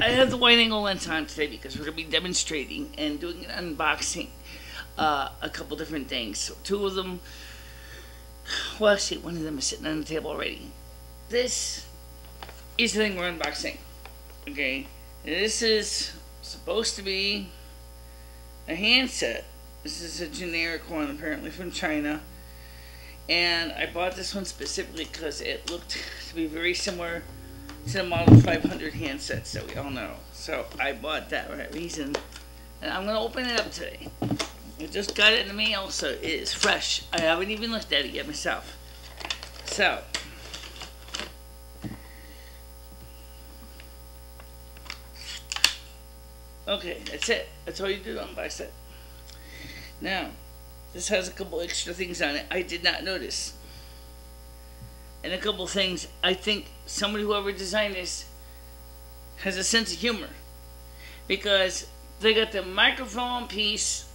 I have the wide angle lens on today because we're going to be demonstrating and doing an unboxing a couple different things. So two of them, well actually one of them is sitting on the table already. This is the thing we're unboxing. Okay, this is supposed to be a handset. This is a generic one apparently from China. And I bought this one specifically because it looked to be very similar to the Model 500 handsets that we all know. So I bought that for that reason. And I'm going to open it up today. I just got it in the mail, so it is fresh. I haven't even looked at it yet myself. So, okay, that's it. That's all you do to unbox it. Now, this has a couple extra things on it I did not notice. And a couple things, I think somebody, whoever designed this, has a sense of humor. Because they got the microphone piece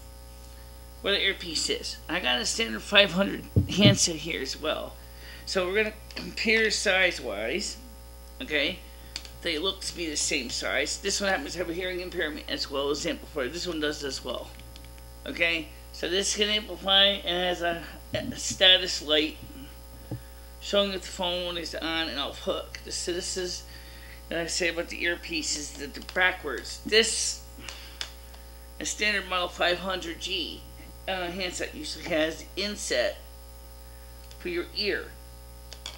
where the earpiece is. I got a standard 500 handset here as well. So we're going to compare size-wise. Okay? They look to be the same size. This one happens to have a hearing impairment as well as amplifier. This one does as well. Okay? So this can amplify and has a status light showing if the phone is on and off hook. So this is what I say about the earpiece is that they're backwards. This, a standard Model 500G handset usually has the inset for your ear.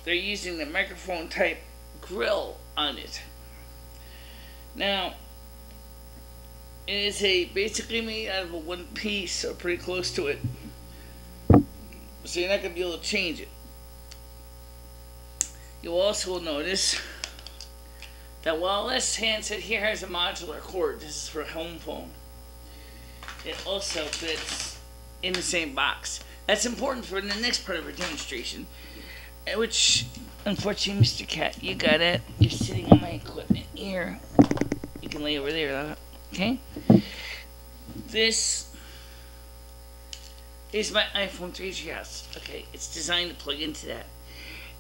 They're using the microphone type grill on it. Now, it is basically made out of a one piece or pretty close to it. So you're not going to be able to change it. You'll also notice that while this handset here has a modular cord, this is for a home phone, it also fits in the same box. That's important for the next part of our demonstration, which, unfortunately, Mr. Cat, you got it. You're sitting on my equipment here. You can lay over there, though. Okay? This is my iPhone 3GS. Okay, it's designed to plug into that.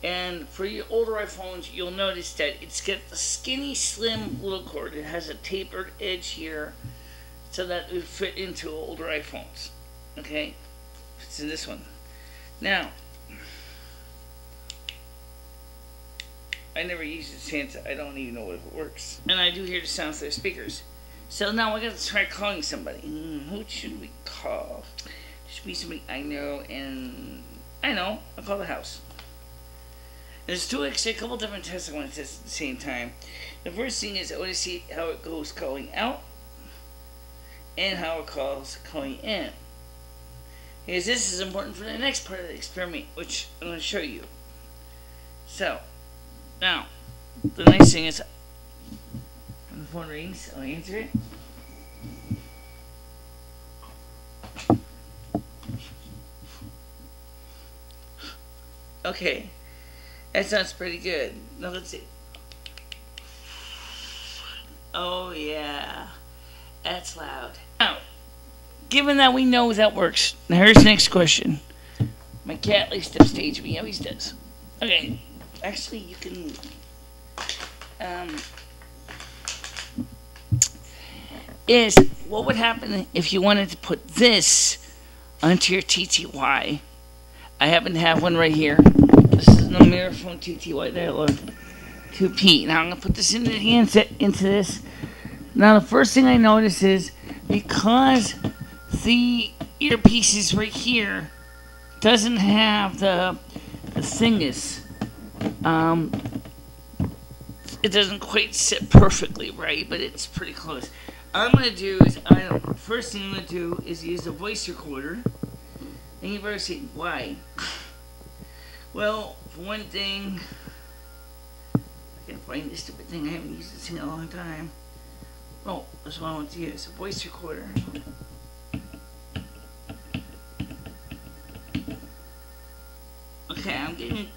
And for your older iPhones, you'll notice that it's got a skinny, slim little cord. It has a tapered edge here so that it would fit into older iPhones. Okay? Fits in this one. Now, I never use this handset. I don't even know if it works. And I do hear the sounds of their speakers. So now we're going to try calling somebody. Who should we call? It should be somebody I know, and I know. I'll call the house. There's a couple different tests I want to test at the same time. The first thing is I want to see how it goes calling out and how it calls calling in. Because this is important for the next part of the experiment, which I'm going to show you. So, now, the nice thing is when the phone rings, I'll answer it. Okay. That sounds pretty good. Now let's see. Oh yeah, that's loud. Now, given that we know that works, now here's the next question. My cat likes to upstage me. He always does. Okay, actually you can, is what would happen if you wanted to put this onto your TTY? I happen to have one right here. This is an Ameriphone TTY dialogue 2P. Now I'm going to put this into the handset, into this. Now the first thing I notice is because the earpiece is right here, doesn't have the thingus. It doesn't quite sit perfectly right, but it's pretty close. All I'm going to do is, first thing I'm going to do is use a voice recorder. And you've ever seen why? Well, for one thing, I gotta find this stupid thing. I haven't used this in a long time. Oh, that's what I want to use, a voice recorder. Okay, I'm getting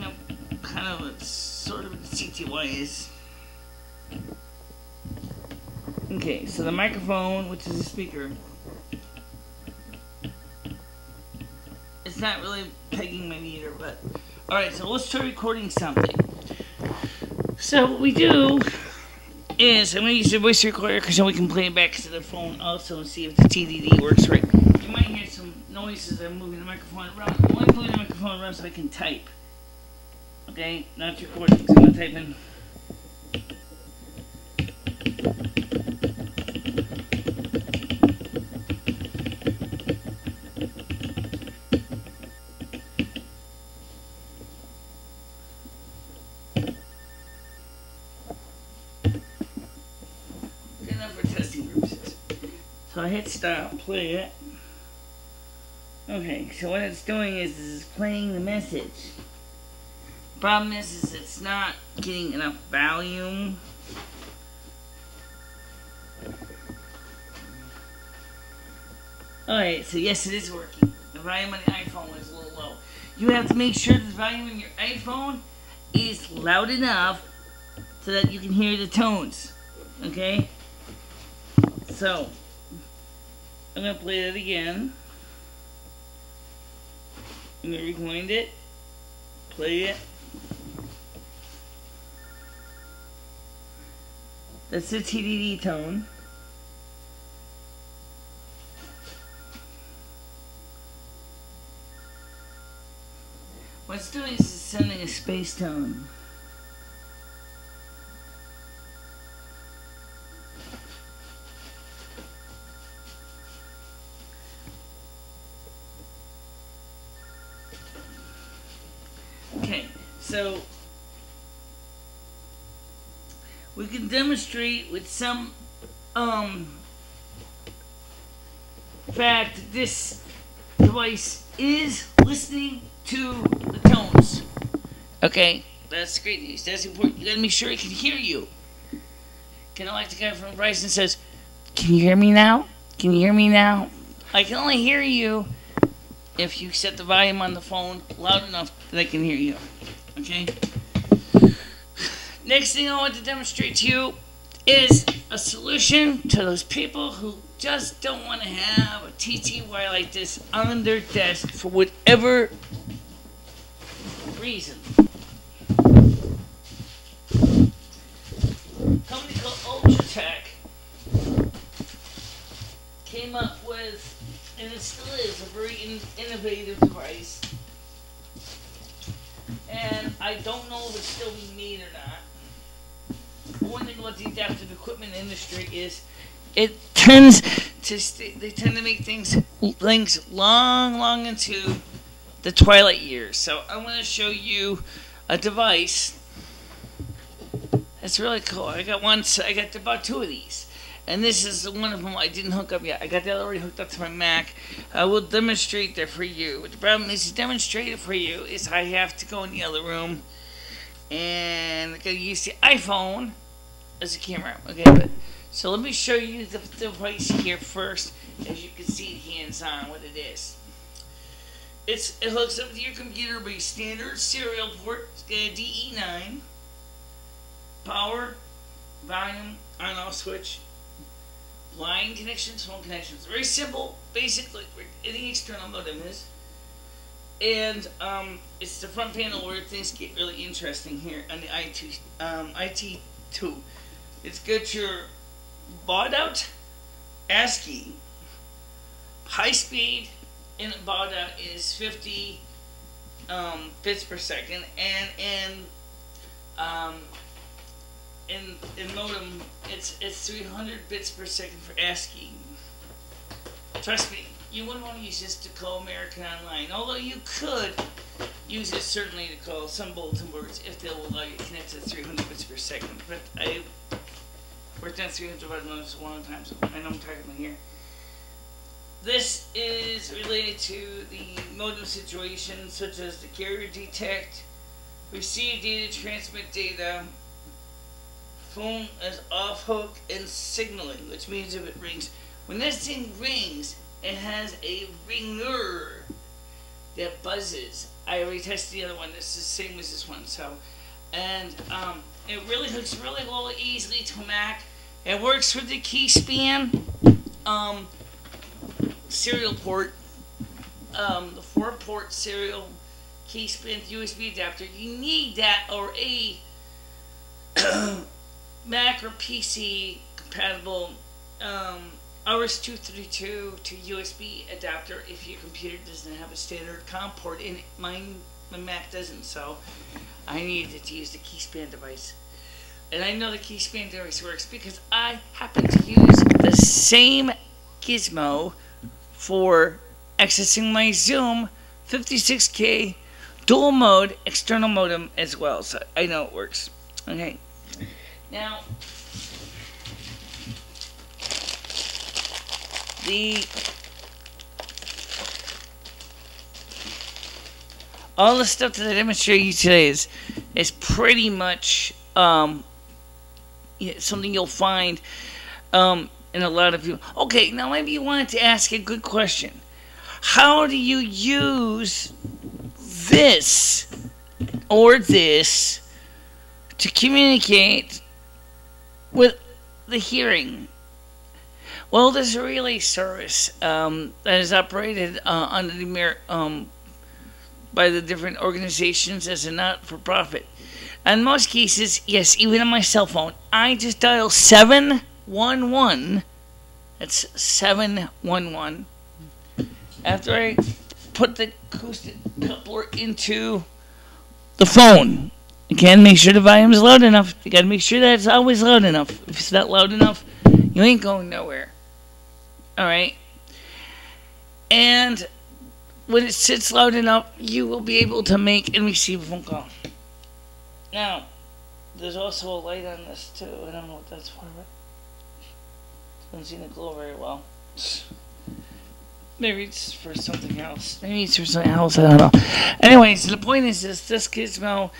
a kind of a sort of TTY is. Okay, so the microphone, which is a speaker, it's not really pegging my meter, but alright, so let's try recording something. So what we do is I'm going to use the voice recorder because then we can play it back to the phone also and see if the TDD works right. You might hear some noises. I'm moving the microphone around. I'm only moving the microphone around so I can type. Okay, not recording, so I'm going to type in. So I hit stop, play it. Okay, so what it's doing is it's playing the message. Problem is it's not getting enough volume. Alright, so yes, it is working. The volume on the iPhone is a little low. You have to make sure the volume on your iPhone is loud enough so that you can hear the tones. Okay? So, I'm going to play it again. I'm going to rewind it, play it. That's the TDD tone. What it's doing is it's sending a space tone. Okay, so we can demonstrate with some fact that this device is listening to the tones. Okay, that's great news. That's important. You gotta make sure it can hear you. Kind of like the guy from Bryson says, "Can you hear me now? Can you hear me now?" I can only hear you if you set the volume on the phone loud enough that I can hear you. Okay? Next thing I want to demonstrate to you is a solution to those people who just don't want to have a TTY like this on their desk for whatever reason. A company called Utratec came up with, and it still is, a very innovative device. And I don't know if it's still being made or not. One thing about the adaptive equipment industry is it tends to they tend to make things long into the twilight years. So I want to show you a device that's really cool. I got about two of these. And this is one of them I didn't hook up yet. I got that already hooked up to my Mac. I will demonstrate that for you. But the problem is to demonstrate it for you is I have to go in the other room and I'm going to use the iPhone as a camera. Okay, but so let me show you the device here first. As you can see hands-on what it is. It hooks up to your computer by standard serial port, DE9, power, volume, on-off switch, line connections, phone connections. Very simple, basically, any external modem is. And it's the front panel where things get really interesting here on the IT2. It's got your baud out ASCII, high speed, and baud out is 50 bits per second, and in modem, it's 300 bits per second for ASCII. Trust me, you wouldn't want to use this to call American Online, although you could use it certainly to call some bulletin boards if they'll allow you to connect to 300 bits per second. But I worked on 300 bits a long time, so I know I'm talking about here. This is related to the modem situation, such as the carrier detect, receive data, transmit data, phone as off hook, and signaling, which means if it rings. When this thing rings, it has a ringer that buzzes. I already tested the other one. This is the same as this one. So, and it really hooks really well easily to Mac. It works with the key span serial port, the 4-port serial key span USB adapter. You need that or a Mac or PC compatible RS-232 to USB adapter if your computer doesn't have a standard COM port in it. My Mac doesn't, so I needed to use the keyspan device. And I know the keyspan device works because I happen to use the same gizmo for accessing my Zoom 56K dual mode external modem as well, so I know it works. Okay, now all the stuff that I demonstrated you today is pretty much something you'll find in a lot of you. Okay, now maybe you wanted to ask a good question. How do you use this or this to communicate with the hearing? Well, there's a relay service that is operated under the by the different organizations as a not-for-profit. In most cases, yes, even on my cell phone, I just dial 711. That's 711. After I put the acoustic coupler into the phone. Again, make sure the volume is loud enough. You gotta make sure that it's always loud enough. If it's not loud enough, you ain't going nowhere. Alright? And when it sits loud enough, you will be able to make and receive a phone call. Now, there's also a light on this too. I don't know what that's for, but it doesn't seem to glow very well. Maybe it's for something else. Maybe it's for something else. I don't know. Anyways, the point is this gizmo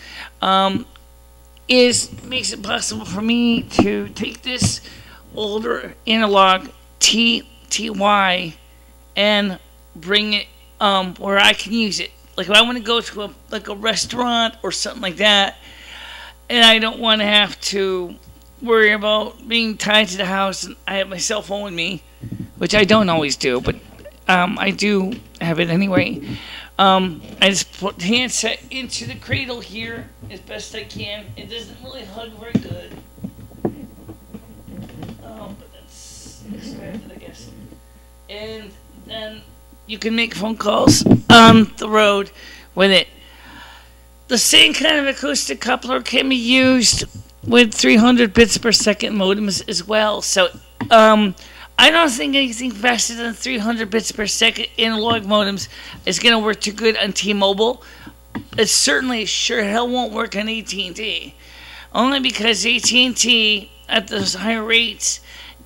makes it possible for me to take this older analog TTY and bring it where I can use it. Like if I want to go to a restaurant or something like that, and I don't want to have to worry about being tied to the house, and I have my cell phone with me, which I don't always do, but I do have it anyway. I just put the handset into the cradle here as best I can. It doesn't really hug very good. But that's expected, I guess. And then you can make phone calls on the road with it. The same kind of acoustic coupler can be used with 300 bits per second modems as well. So, I don't think anything faster than 300 bits per second analog modems is going to work too good on T-Mobile. It certainly sure hell won't work on AT&T. Only because AT&T, at those higher rates,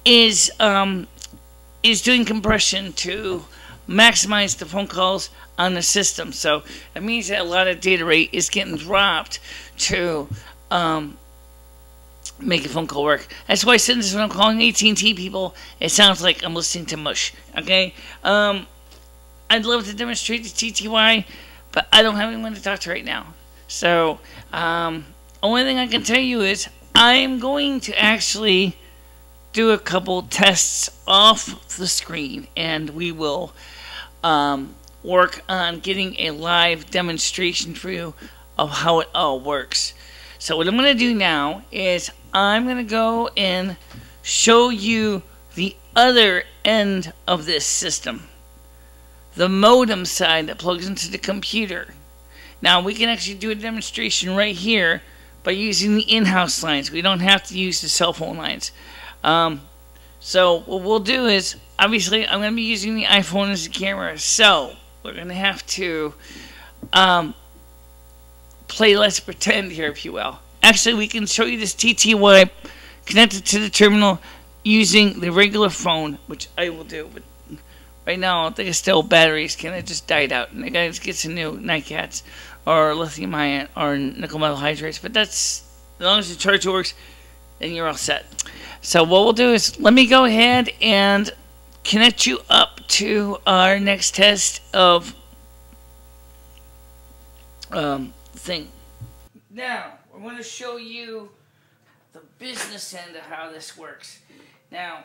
is doing compression to maximize the phone calls on the system. So that means that a lot of data rate is getting dropped to make a phone call work. That's why since when I'm calling AT&T people, it sounds like I'm listening to mush. Okay? I'd love to demonstrate the TTY, but I don't have anyone to talk to right now. So, only thing I can tell you is I'm going to actually do a couple tests off the screen, and we will work on getting a live demonstration for you of how it all works. So what I'm going to do now is I'm going to go and show you the other end of this system. The modem side that plugs into the computer. Now we can actually do a demonstration right here by using the in-house lines. We don't have to use the cell phone lines. So what we'll do is, obviously I'm going to be using the iPhone as a camera. So we're going to have to play let's pretend here, if you will. Actually, we can show you this TTY connected to the terminal using the regular phone, which I will do. But right now, I think it's still batteries. It just died out, and I gotta get some new NiCats or lithium ion or nickel metal hydrates. But that's, as long as the charger works, then you're all set. So what we'll do is let me go ahead and connect you up to our next test of thing. Now we're going to show you the business end of how this works. Now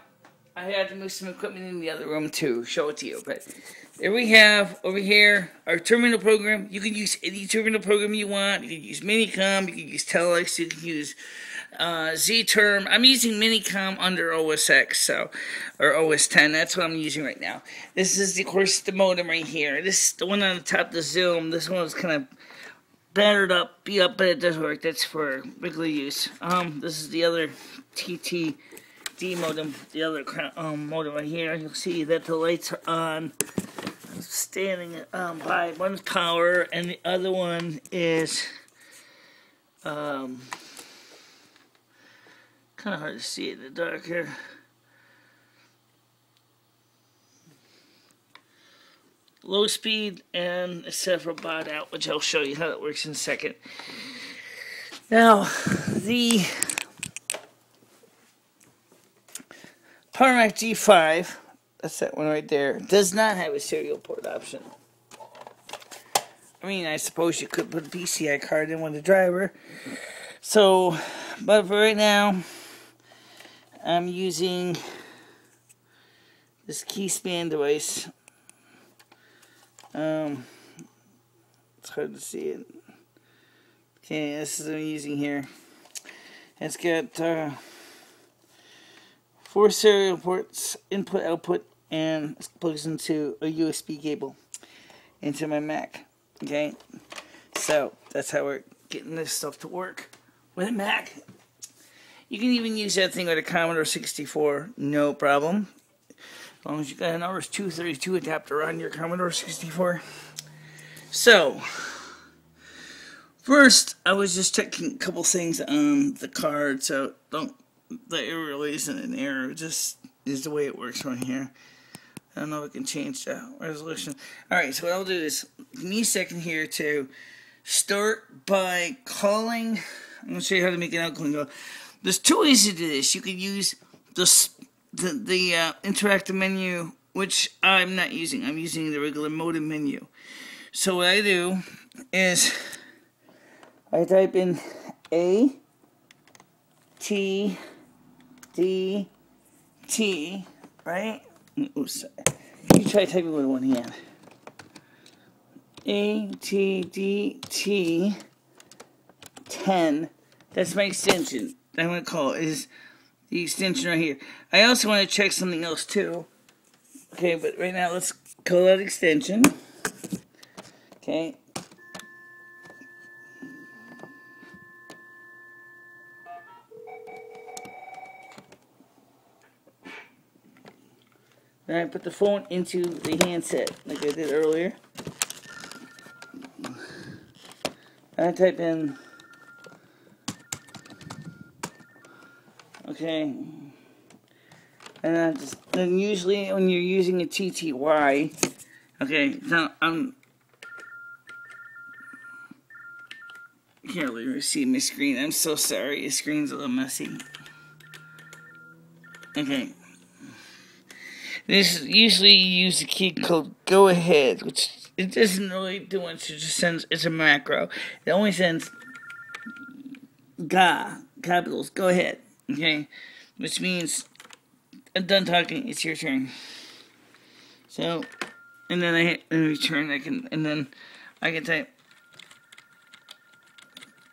I had to move some equipment in the other room to show it to you, but there we have over here our terminal program. You can use any terminal program you want. You can use Minicom, you can use Telex, you can use Z term. I'm using Minicom under OS X, or OS 10. That's what I'm using right now. This is, of course, the modem right here. This, the one on the top, the Zoom. This one was kind of battered up, beat up, but it does work. That's for regular use. This is the other TTD modem, the other modem right here. You'll see that the lights are on. I'm standing by one's power, and the other one is kind of hard to see in the dark here. Low speed and a several baud out, which I'll show you how that works in a second. Now, the PowerMac G5, that's that one right there, does not have a serial port option. I mean, I suppose you could put a PCI card in with the driver. So, but for right now, I'm using this key span device. It's hard to see it. Okay, this is what I'm using here. It's got 4 serial ports, input, output, and it plugs into a USB cable into my Mac. Okay, so that's how we're getting this stuff to work with a Mac. You can even use that thing with a Commodore 64, no problem. As long as you got an RS-232 adapter on your Commodore 64. So, first, I was just checking a couple things on the card, so the error really isn't an error, it just is the way it works right here. I don't know if I can change the resolution. Alright, so what I'll do is, give me a second here to start by calling. I'm going to show you how to make an outgoing call. There's 2 ways to do this. You could use the interactive menu, which I'm not using. I'm using the regular modem menu. So what I do is I type in A T D T, right? Oops, you try typing with one hand. A T D T 10. That's my extension. I'm going to call it is the extension right here. I also want to check something else too. Okay, but right now let's call that extension. Okay. Then I put the phone into the handset like I did earlier. And I type in, okay, and then usually when you're using a TTY, okay, now I can't really see my screen. I'm so sorry, the screen's a little messy. Okay. This usually you use the key code go ahead, which it doesn't really do much. It just sends, it's a macro. It only sends capitals, go ahead, okay? Which means I'm done talking, it's your turn. So, and then I hit return, and then I can type.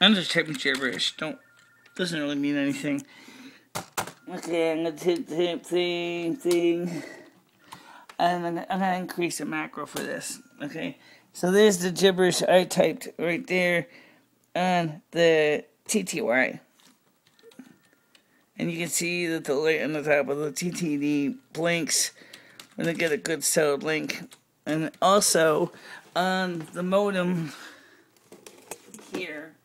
I'm just typing gibberish, doesn't really mean anything. Okay, I'm gonna type thing. And I'm going to increase the macro for this, okay? So there's the gibberish I typed right there on the TTY. And you can see that the light on the top of the TTD blinks when they get a good solid link. And also on the modem here,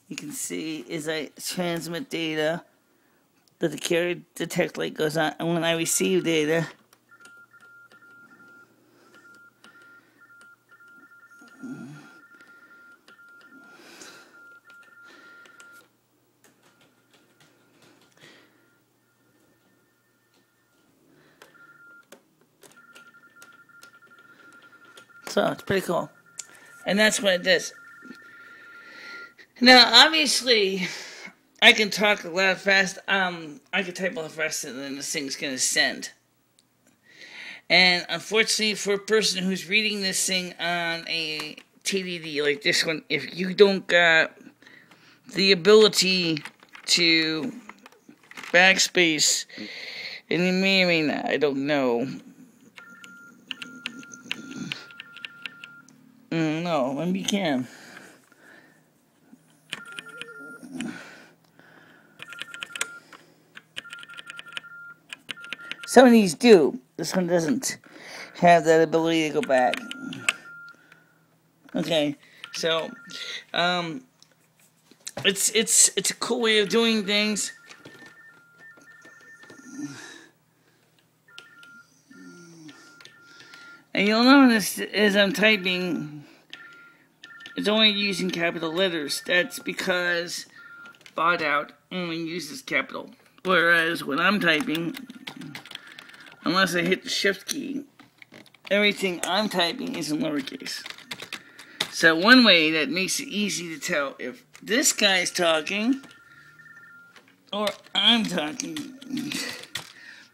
you can see as I transmit data, that the carrier detect light goes on, and when I receive data, so it's pretty cool, and that's what it does. Now, obviously, I can talk a lot fast. I can type a lot faster than this thing's gonna send. And unfortunately, for a person who's reading this thing on a TDD like this one, if you don't got the ability to backspace, and you may or may not, I don't know. No, maybe you can. Some of these do. This one doesn't have that ability to go back. Okay, so it's a cool way of doing things. And you'll notice as I'm typing, it's only using capital letters. That's because bot out only uses capital. Whereas when I'm typing, unless I hit the shift key, everything I'm typing is in lowercase. So one way that makes it easy to tell if this guy's talking or I'm talking,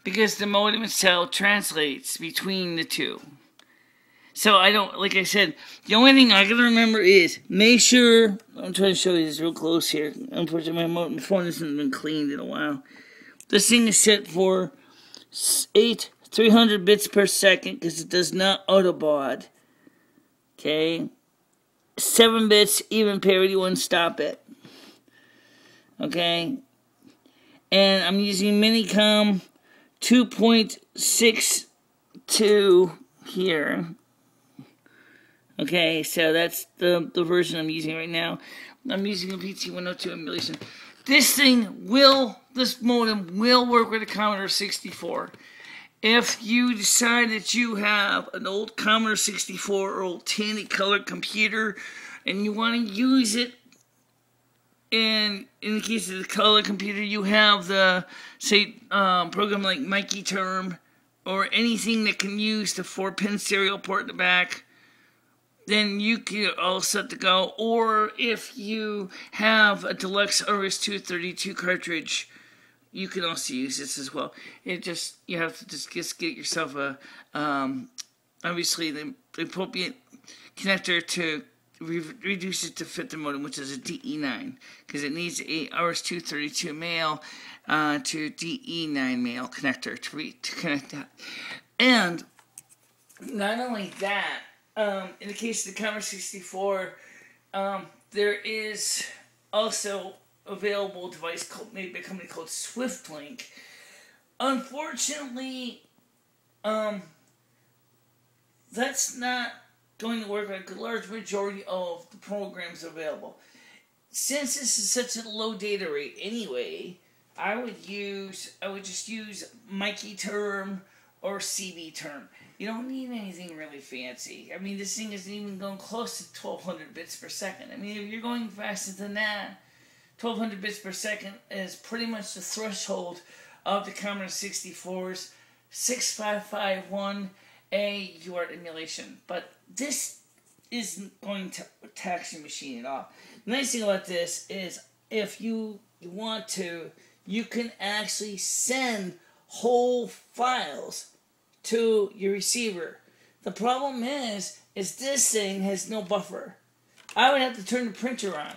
because the modem itself translates between the two. So I don't, like I said, the only thing I gotta remember is make sure, I'm trying to show you this real close here. Unfortunately, my phone hasn't been cleaned in a while. This thing is set for 300 bits per second because it does not autobaud. Okay? 7 bits, even parity, 1 stop it. Okay? And I'm using Minicom 2.62 here. Okay, so that's the version I'm using right now. I'm using a PT102 emulation. This modem will work with a Commodore 64. If you decide that you have an old Commodore 64 or old tinny colored computer and you want to use it, and in the case of the color computer, you have the, say, program like MicheleMarieDalene or anything that can use the 4-pin serial port in the back, then you can all set to go. Or if you have a deluxe RS-232 cartridge, you can also use this as well. You have to just get yourself a, obviously the appropriate connector to reduce it to fit the modem, which is a DE9, because it needs a RS-232 male to DE9 male connector to connect that. And not only that, in the case of the Commodore 64, there is also available device made by a company called SwiftLink. Unfortunately, that's not going to work like a large majority of the programs available. Since this is such a low data rate anyway, I would just use MicheleMarieDalene or CB-term. You don't need anything really fancy. I mean, this thing isn't even going close to 1200 bits per second. I mean, if you're going faster than that, 1200 bits per second is pretty much the threshold of the Commodore 64's 6551A UART emulation. But this isn't going to tax your machine at all. The nice thing about this is if you want to, you can actually send whole files to your receiver. The problem is this thing has no buffer. I would have to turn the printer on,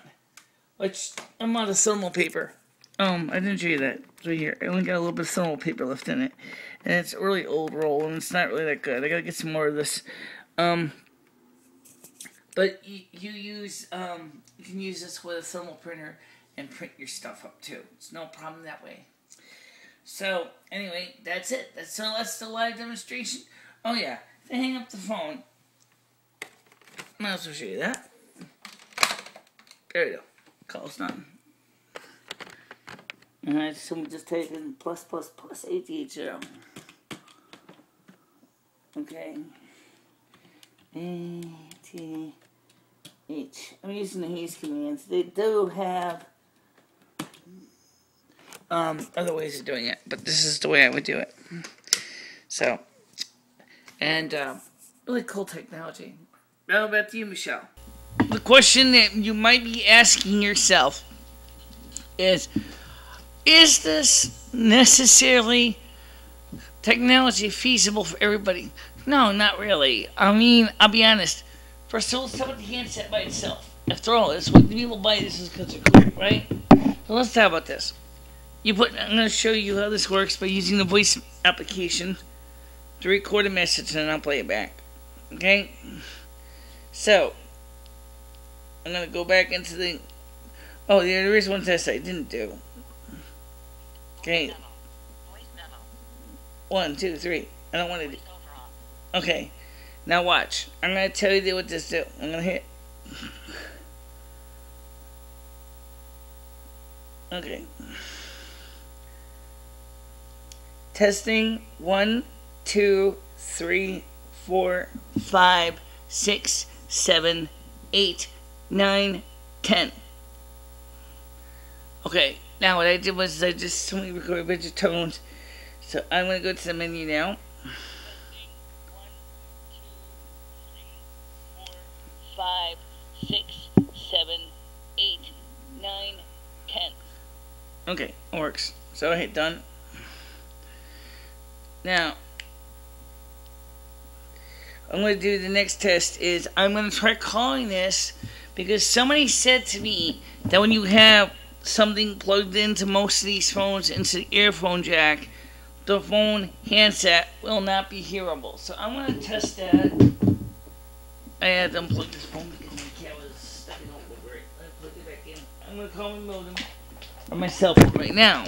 which I'm out of thermal paper. I didn't show you that. It's right here. I only got a little bit of thermal paper left in it, and it's a really old roll, and it's not really that good. I gotta get some more of this. But you can use this with a thermal printer and print your stuff up too. It's no problem that way. So anyway, that's it. That's the live demonstration. Oh yeah, if I hang up the phone, I'll also show you that. There we go. Call's done. Alright, so we just type in +++ 880. Okay. ATH. I'm using the haze commands. They do have other ways of doing it, but this is the way I would do it. So, and really cool technology. Now back to you, Michelle. The question that you might be asking yourself is this necessarily technology feasible for everybody? No, not really. I mean, I'll be honest. First of all, let's talk about the handset by itself. After all, that's what people buy this is because they're cool, right? So let's talk about this. I'm going to show you how this works by using the voice application to record a message and then I'll play it back. Okay? So, I'm going to go back into the... Oh, there is one test I didn't do. Okay. 1, 2, 3. I don't want to do... Okay. Now watch. I'm going to tell you what this do. I'm going to hit... Okay. Testing 1, 2, 3, 4, 5, 6, 7, 8, 9, 10. Okay, now what I did was I just only recorded a bunch of tones. So I'm going to go to the menu now. 5, 6, 7, 8, 9, 10. Okay, it works. So I hit done. Now, I'm going to do the next test is I'm going to try calling this because somebody said to me that when you have something plugged into most of these phones into the earphone jack, the phone handset will not be hearable. So I'm going to test that. I had to unplug this phone because my cat was stuck all over it. Let me plug it back in. I'm going to call my modem or my cell phone right now.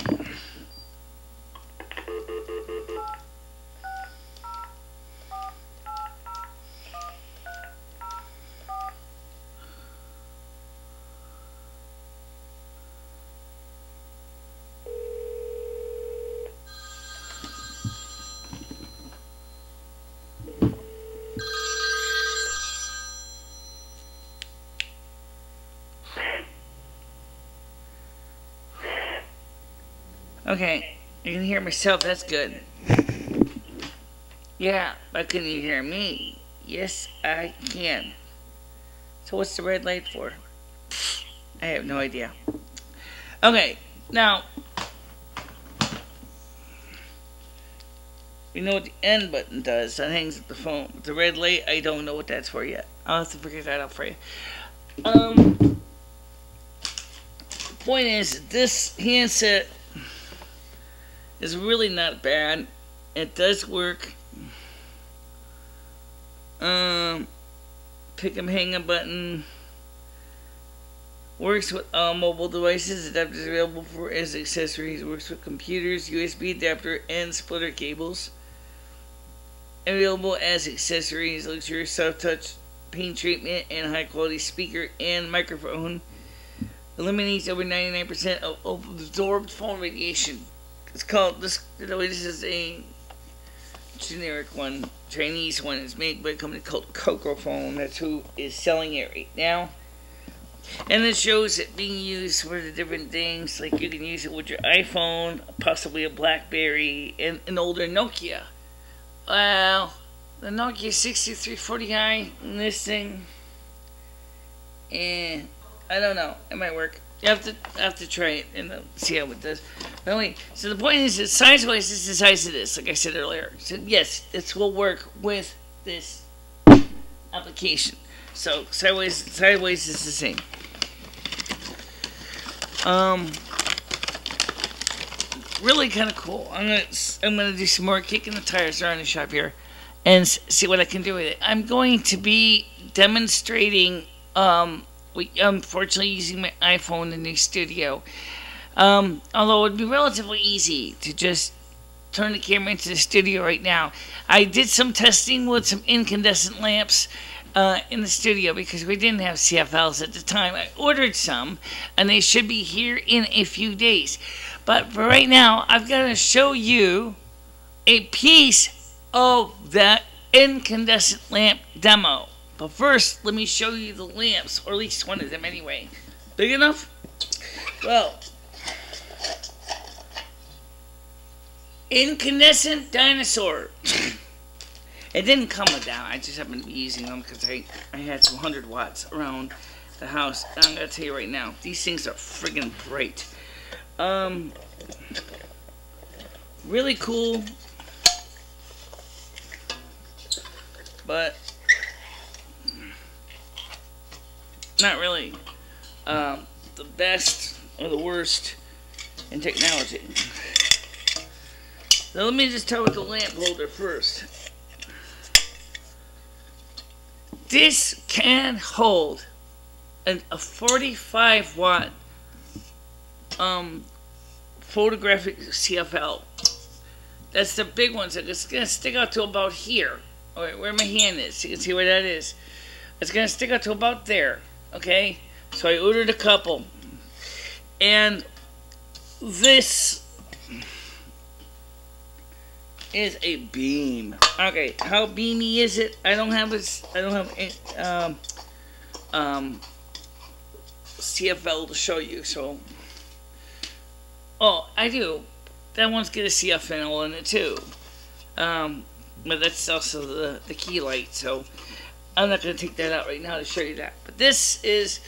Okay, I can hear myself, that's good. Yeah, but can you hear me? Yes, I can. So what's the red light for? I have no idea. Okay, now, you know what the end button does? That hangs up the phone. The red light, I don't know what that's for yet. I'll have to figure that out for you. The point is, this handset is really not bad. It does work. Pick up hang up button. Works with all mobile devices. Adapters available for as accessories. Works with computers, USB adapter, and splitter cables. Available as accessories. Luxurious soft touch, paint treatment, and high quality speaker and microphone. Eliminates over 99% of absorbed phone radiation. It's called this. This is a generic one, Chinese one. It's made by a company called Coco Phone. That's who is selling it right now. And it shows it being used for the different things. Like you can use it with your iPhone, possibly a BlackBerry, and an older Nokia. Well, the Nokia 6340i and this thing, and I don't know. It might work. You have to try it and see how it does. But anyway, so the point is that size-wise, this is the size of this, like I said earlier. So yes, this will work with this application. So sideways is the same. Really kind of cool. I'm gonna do some more kicking the tires around the shop here, and see what I can do with it. I'm going to be demonstrating. Unfortunately, using my iPhone in the studio. Although it would be relatively easy to just turn the camera into the studio right now. I did some testing with some incandescent lamps in the studio because we didn't have CFLs at the time. I ordered some, and they should be here in a few days. But for right now, I've got to show you a piece of that incandescent lamp demo. But first, let me show you the lamps, or at least one of them anyway. Big enough? Well, incandescent dinosaur. It didn't come with that. I just happened to be using them because I had some 100 watts around the house. And I'm going to tell you right now, these things are friggin' bright. Really cool. But not really the best or the worst in technology. So let me just talk about the lamp holder first. This can hold a 45 watt photographic CFL. That's the big one. So it's going to stick out to about here. Alright, where my hand is. You can see where that is. It's going to stick out to about there. Okay? So I ordered a couple. And this is a beam. Okay, how beamy is it? I don't have CFL to show you, so oh, I do. That one's got a CFL in it too. But that's also the key light, so I'm not gonna take that out right now to show you that. But this is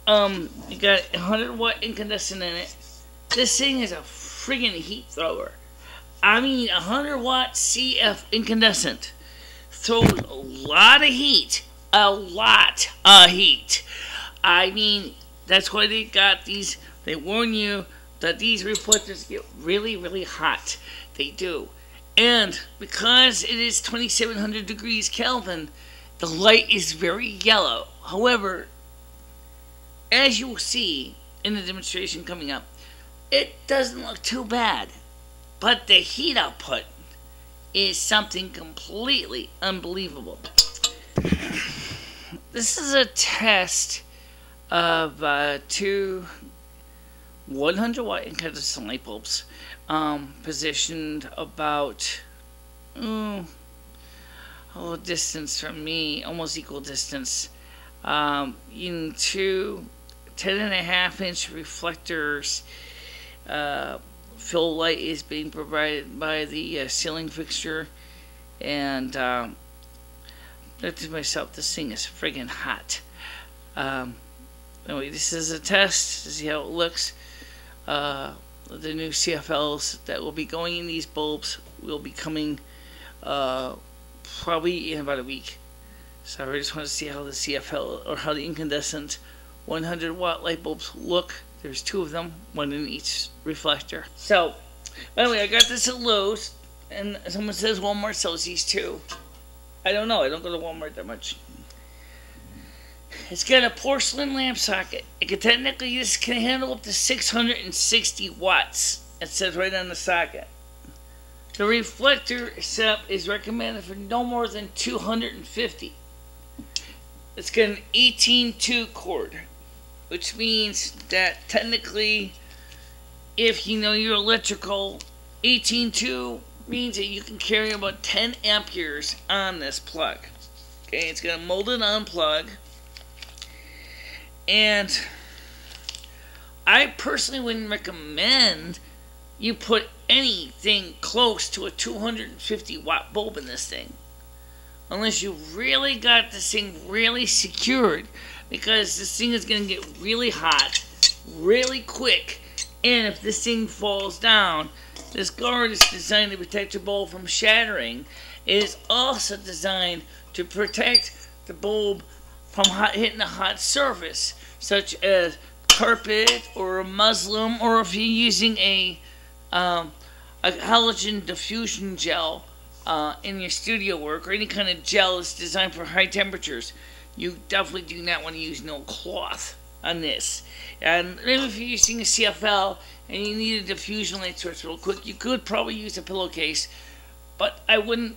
you got 100 watt incandescent in it. This thing is a friggin' heat thrower. I mean, 100 watt CF incandescent throws a lot of heat. A lot of heat. I mean, that's why they got these. They warn you that these reflectors get really, really hot. They do. And because it is 2700 degrees Kelvin, the light is very yellow. However, as you will see in the demonstration coming up, it doesn't look too bad. But the heat output is something completely unbelievable. This is a test of two 100 watt incandescent light bulbs positioned about distance from me, almost equal distance, in two 10.5 inch reflectors. Fill light is being provided by the ceiling fixture, and I thought to myself, this thing is friggin' hot. Anyway, this is a test to see how it looks. The new CFLs that will be going in these bulbs will be coming probably in about a week. So I just want to see how the CFL, or how the incandescent 100 watt light bulbs look. There's two of them, one in each reflector. So, by the way, I got this at Lowe's, and someone says Walmart sells these too. I don't know, I don't go to Walmart that much. It's got a porcelain lamp socket. This can handle up to 660 watts. It says right on the socket. The reflector setup is recommended for no more than 250. It's got an 18-2 cord, which means that technically, if you know your electrical, 18.2 means that you can carry about 10 amperes on this plug. Okay, it's got a molded on plug. And I personally wouldn't recommend you put anything close to a 250 watt bulb in this thing, unless you really got this thing really secured, because this thing is going to get really hot really quick, and if this thing falls down, this guard is designed to protect your bulb from shattering. It is also designed to protect the bulb from hitting a hot surface, such as carpet or a muslin, or if you're using a halogen diffusion gel in your studio work, or any kind of gel that's designed for high temperatures. You definitely do not want to use no cloth on this. And even if you're using a CFL and you need a diffusion light source real quick, you could probably use a pillowcase, but I wouldn't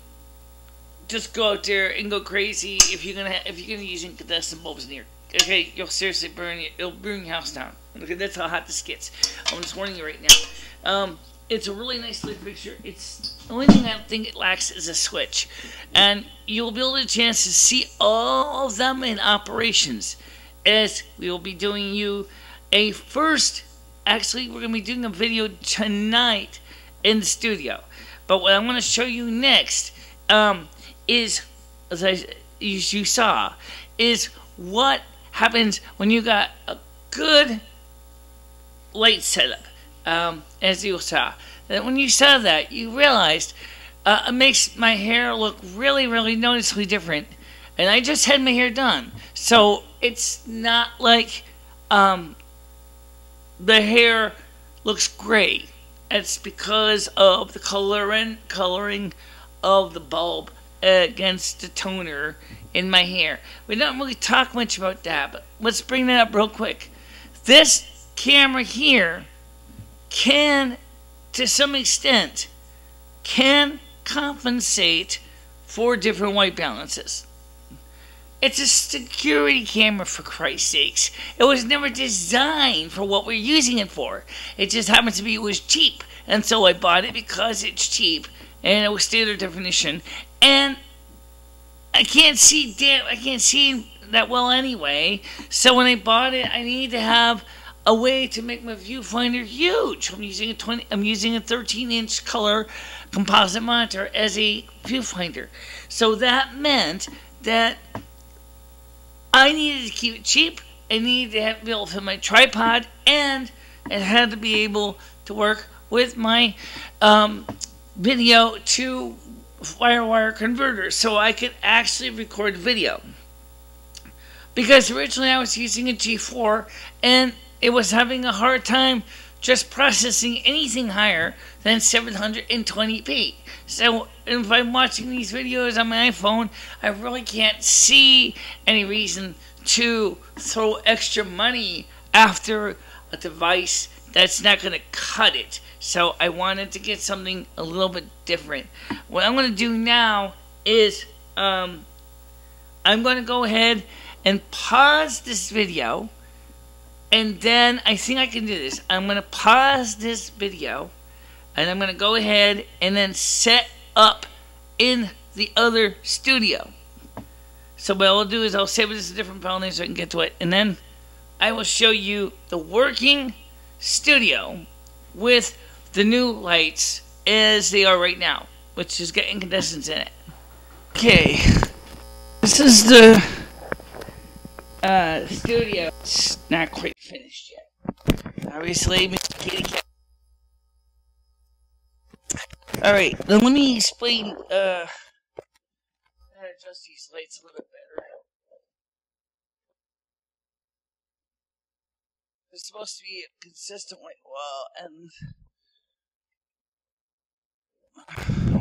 just go out there and go crazy if you're gonna use incandescent bulbs in here. Okay, you'll seriously it'll burn your house down. Okay, that's how hot this gets. I'm just warning you right now. It's a really nice light fixture. It's the only thing I think it lacks is a switch, and you'll be able to chance to see all of them in operations, as we will be doing you a first. Actually, we're gonna be doing a video tonight in the studio, but what I'm gonna show you next is, as you saw, is what happens when you got a good light setup. As you saw, that when you saw that, you realized it makes my hair look really, really noticeably different. And I just had my hair done, so it's not like the hair looks gray. It's because of the coloring of the bulb against the toner in my hair. We don't really talk much about that, but let's bring that up real quick. This camera here can, to some extent, can compensate for different white balances. It's a security camera, for Christ's sakes. It was never designed for what we're using it for. It just happens to be it was cheap, and so I bought it because it's cheap and it was standard definition. And I can't see that well anyway. So when I bought it, I needed to have a way to make my viewfinder huge. I'm using a 13-inch color composite monitor as a viewfinder. So that meant that I needed to keep it cheap. I needed to be able to fit my tripod, and it had to be able to work with my video to FireWire converter, so I could actually record video. Because originally I was using a G4, and it was having a hard time just processing anything higher than 720p. So if I'm watching these videos on my iPhone, I really can't see any reason to throw extra money after a device that's not going to cut it. So I wanted to get something a little bit different. What I'm going to do now is I'm going to go ahead and pause this video. And then I think I can do this. I'm going to pause this video, and I'm going to go ahead and then set up in the other studio. So what I'll do is I'll save it as a different file name so I can get to it. And then I will show you the working studio with the new lights as they are right now, which has got incandescents in it. Okay. This is the studio. It's not quite finished yet. Obviously, Mr. Kitty Cat. Alright, then let me explain, how to adjust these lights a little bit better. It's supposed to be a consistent light,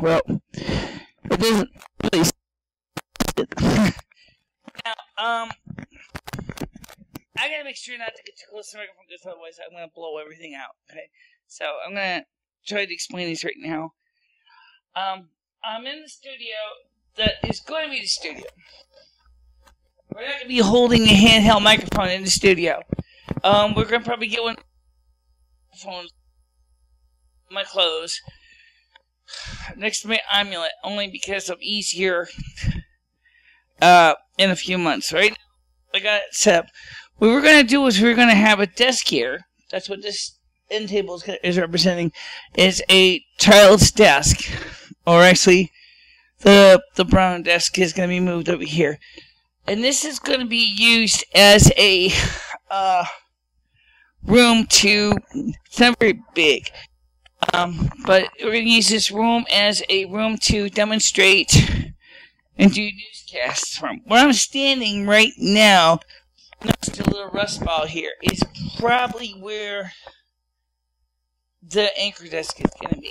well, it doesn't really. Now, I gotta make sure not to get too close to the microphone because otherwise I'm gonna blow everything out. Okay, so I'm gonna try to explain these right now. I'm in the studio that is going to be the studio. We're not gonna be holding a handheld microphone in the studio. We're gonna probably get one phone, my clothes, next to my amulet, only because of easier in a few months, right? I got it set up. What we're going to do is we're going to have a desk here. That's what this end table is representing, is a child's desk. Or actually, the brown desk is going to be moved over here. And this is going to be used as a room to, it's not very big. But we're going to use this room as a room to demonstrate and do newscasts from. Where I'm standing right now, next to a little rust ball here, is probably where the anchor desk is going to be.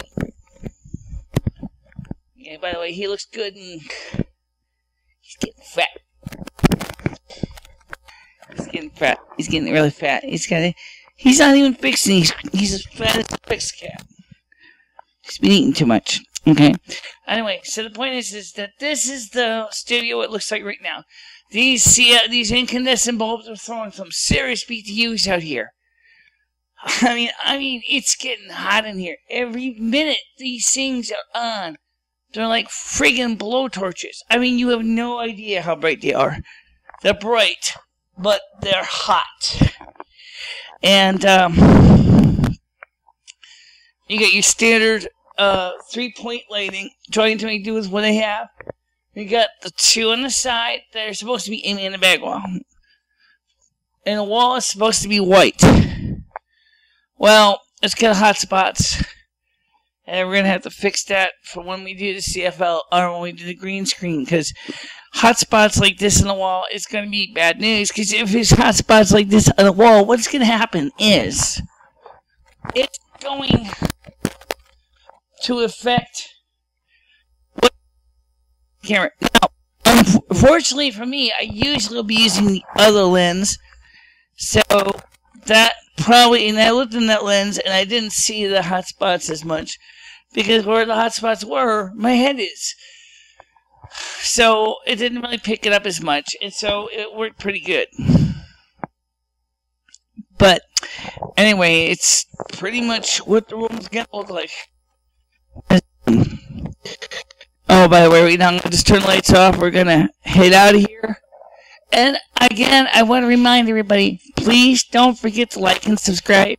Okay, by the way, he looks good and he's getting fat. He's getting fat. He's getting really fat. He's not even fixing. He's as fat as a fixed cat. He's been eating too much. Okay. Anyway, so the point is that this is the studio it looks like right now. These incandescent bulbs are throwing some serious BTUs out here. I mean, it's getting hot in here. Every minute these things are on, they're like friggin' blowtorches. I mean, you have no idea how bright they are. They're bright, but they're hot. And you got your standard 3-point lighting, trying to make do with what they have. You got the two on the side that are supposed to be aiming in the back wall. And the wall is supposed to be white. Well, it's got hot spots. And we're going to have to fix that for when we do the CFL, or when we do the green screen. Because hotspots like this on the wall, it's going to be bad news. Because if it's hotspots like this on the wall, what's going to happen is it's going to affect what camera. Now, unfortunately for me, I usually will be using the other lens, so that probably, and I looked in that lens and I didn't see the hotspots as much because where the hotspots were, my head is. So it didn't really pick it up as much, and so it worked pretty good. But anyway, it's pretty much what the room's gonna look like. Oh, by the way, right now I'm gonna just turn the lights off. We're gonna head out of here. And again, I want to remind everybody, please don't forget to like and subscribe.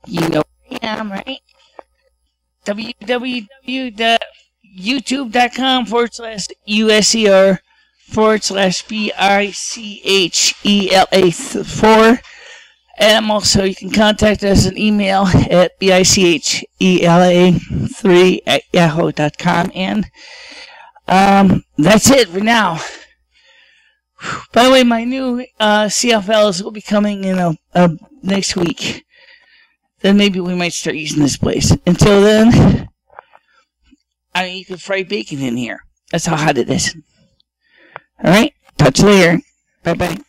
You know where I am, right? www.youtube.com/BICHELA4. And also, you can contact us an email at BICHELA3@yahoo.com. And that's it for now. By the way, my new CFLs will be coming in next week. Then maybe we might start using this place. Until then, I mean, you can fry bacon in here. That's how hot it is. Alright, talk to you later. Bye-bye.